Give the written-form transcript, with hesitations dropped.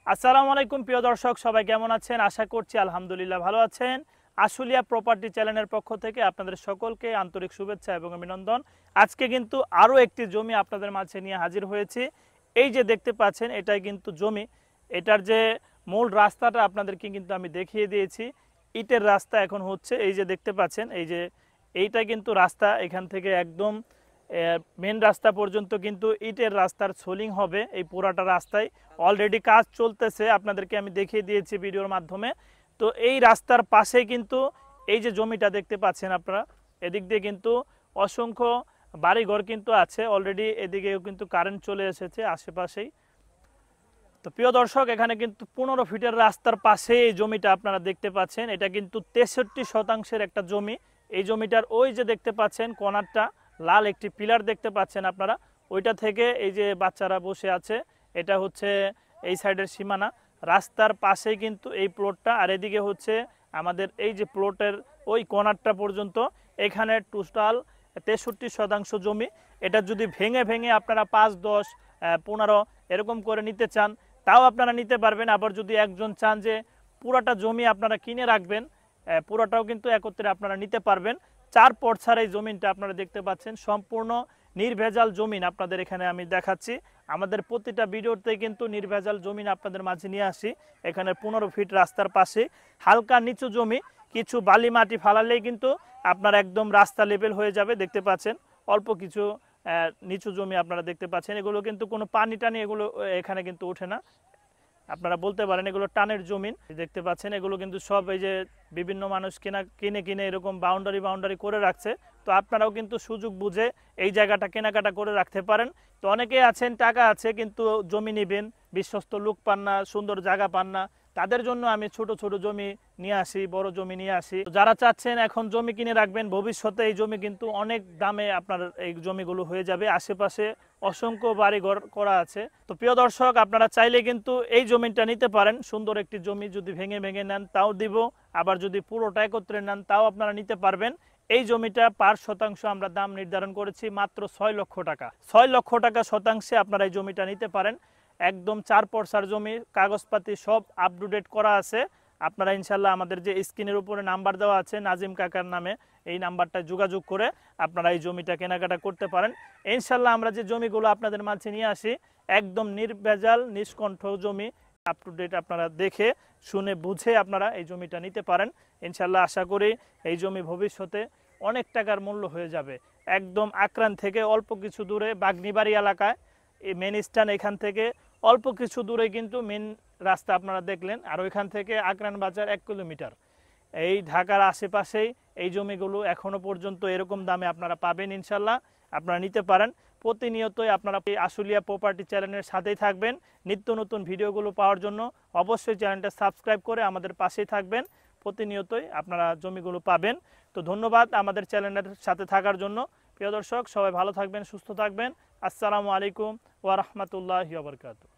আসসালামু আলাইকুম প্রিয় দর্শক, সবাই কেমন আছেন? আশা করছি আলহামদুলিল্লাহ ভালো আছেন। আশুলিয়া প্রপার্টি চ্যানেলের পক্ষ থেকে আপনাদের সকলকে আন্তরিক শুভেচ্ছা এবং অভিনন্দন। আজকে কিন্তু আরও একটি জমি আপনাদের মাঝে নিয়ে হাজির হয়েছি। এই যে দেখতে পাচ্ছেন, এটাই কিন্তু জমি। এটার যে মূল রাস্তাটা আপনাদেরকে কিন্তু আমি দেখিয়ে দিয়েছি। ইটের রাস্তা এখন হচ্ছে, এই যে দেখতে পাচ্ছেন, এই যে এইটা কিন্তু রাস্তা। এখান থেকে একদম মেন রাস্তা পর্যন্ত কিন্তু ইটের রাস্তার সোলিং হবে। এই পুরাটা রাস্তায় অলরেডি কাজ চলতেছে, আপনাদেরকে আমি দেখিয়ে দিয়েছি ভিডিওর মাধ্যমে। তো এই রাস্তার পাশেই কিন্তু এই যে জমিটা দেখতে পাচ্ছেন আপনারা, এদিক দিয়ে কিন্তু অসংখ্য বাড়িঘর কিন্তু আছে অলরেডি। এদিকেও কিন্তু কারেন্ট চলে এসেছে আশেপাশেই। তো প্রিয় দর্শক, এখানে কিন্তু 15 ফিটের রাস্তার পাশে এই জমিটা আপনারা দেখতে পাচ্ছেন। এটা কিন্তু 63% একটা জমি। এই জমিটার ওই যে দেখতে পাচ্ছেন কর্নারটা, লাল একটি পিলার দেখতে পাচ্ছেন আপনারা, ওইটা থেকে এই যে বাচ্চারা বসে আছে, এটা হচ্ছে এই সাইডের সীমানা। রাস্তার পাশেই কিন্তু এই প্লটটা, আর এদিকে হচ্ছে আমাদের এই যে প্লটের ওই কর্নারটা পর্যন্ত। এখানে টোটাল 63% জমি। এটা যদি ভেঙে ভেঙে আপনারা 5, 10, 15 এরকম করে নিতে চান, তাও আপনারা নিতে পারবেন। আবার যদি একজন চান যে পুরাটা জমি আপনারা কিনে রাখবেন, পুরাটাও কিন্তু একত্রে আপনারা নিতে পারবেন। 4 পর্সার এই জমিনটা আপনারা দেখতে পাচ্ছেন, সম্পূর্ণ নির্ভেজাল জমিন আপনাদের এখানে আমি দেখাচ্ছি। আমাদের প্রতিটা ভিডিওতে কিন্তু নির্ভেজাল জমিন আপনাদের মাঝে নিয়ে আসি। এখানে 15 ফিট রাস্তার পাশে হালকা নিচু জমি, কিছু বালি মাটি ফালালেই কিন্তু আপনার একদম রাস্তা লেভেল হয়ে যাবে। দেখতে পাচ্ছেন অল্প কিছু নিচু জমি আপনারা দেখতে পাচ্ছেন। এগুলো কিন্তু কোনো পানি টানি এগুলো এখানে কিন্তু ওঠে না। আপনারা বলতে পারেন এগুলো টানের জমিন। দেখতে পাচ্ছেন এগুলো কিন্তু সব এই যে বিভিন্ন মানুষ কিনে এরকম বাউন্ডারি করে রাখছে। তো আপনারাও কিন্তু সুযোগ বুঝে এই জায়গাটা কেনাকাটা করে রাখতে পারেন। তো অনেকেই আছেন টাকা আছে কিন্তু জমি নেবেন, বিশ্বস্ত লোক পান না, সুন্দর জায়গা পান না, তাদের জন্য আমি ছোট ছোট জমি নিয়ে আসি, বড় জমি নিয়ে আসি। যারা চাচ্ছেন এখন জমি কিনে রাখবেন, ভবিষ্যতে এই জমি কিন্তু অনেক দামে আপনার এই জমিগুলো হয়ে যাবে। আশেপাশে অসংখ্য বাড়িঘর করা আছে। তো প্রিয় দর্শক, আপনারা চাইলে কিন্তু এই জমিটা নিতে পারেন। সুন্দর একটি জমি, যদি ভেঙে ভেঙে নেন তাও দিব, আবার যদি পুরোটা একত্রে নেন তাও আপনারা নিতে পারবেন। এই জমিটা পার শতাংশ আমরা দাম নির্ধারণ করেছি মাত্র 6 লক্ষ টাকা। 6 লক্ষ টাকা শতাংশে আপনারা এই জমিটা নিতে পারেন। একদম 4 পর্সার জমি, কাগজপাতি সব আপ টু ডেট করা আছে। আপনারা ইনশাল্লাহ আমাদের যে স্ক্রিনের উপরে নাম্বার দেওয়া আছে নাজিম কাকার নামে, এই নাম্বারটায় যোগাযোগ করে আপনারা এই জমিটা কেনাকাটা করতে পারেন। ইনশাল্লাহ আমরা যে জমিগুলো আপনাদের মাঝে নিয়ে আসি, একদম নির্ভেজাল নিষ্কণ্ঠ জমি, আপ টু ডেট আপনারা দেখে শুনে বুঝে আপনারা এই জমিটা নিতে পারেন। ইনশাল্লাহ আশা করি এই জমি ভবিষ্যতে অনেক টাকার মূল্য হয়ে যাবে। একদম আকরান থেকে অল্প কিছু দূরে বাগনিবাড়ি এলাকায় এই মেন স্ট্যান্ড, এখান থেকে অল্প কিছু দূরে কিন্তু মেন রাস্তা আপনারা দেখলেন। আর ওইখান থেকে আকরান বাজার 1 কিলোমিটার। এই ঢাকার আশেপাশেই এই জমিগুলো এখনও পর্যন্ত এরকম দামে আপনারা পাবেন। ইনশাল্লাহ আপনারা নিতে পারেন। প্রতিনিয়তই আপনারা এই আশুলিয়া প্রপার্টি চ্যানেলের সাথেই থাকবেন। নিত্য নতুন ভিডিওগুলো পাওয়ার জন্য অবশ্যই চ্যানেলটা সাবস্ক্রাইব করে আমাদের পাশেই থাকবেন। প্রতিনিয়তই আপনারা জমিগুলো পাবেন। তো ধন্যবাদ আমাদের চ্যানেলের সাথে থাকার জন্য। প্রিয় দর্শক, সবাই ভালো থাকবেন, সুস্থ থাকবেন। আসসালামু আলাইকুম ওয়া রাহমাতুল্লাহি ওয়া বারাকাতুহু।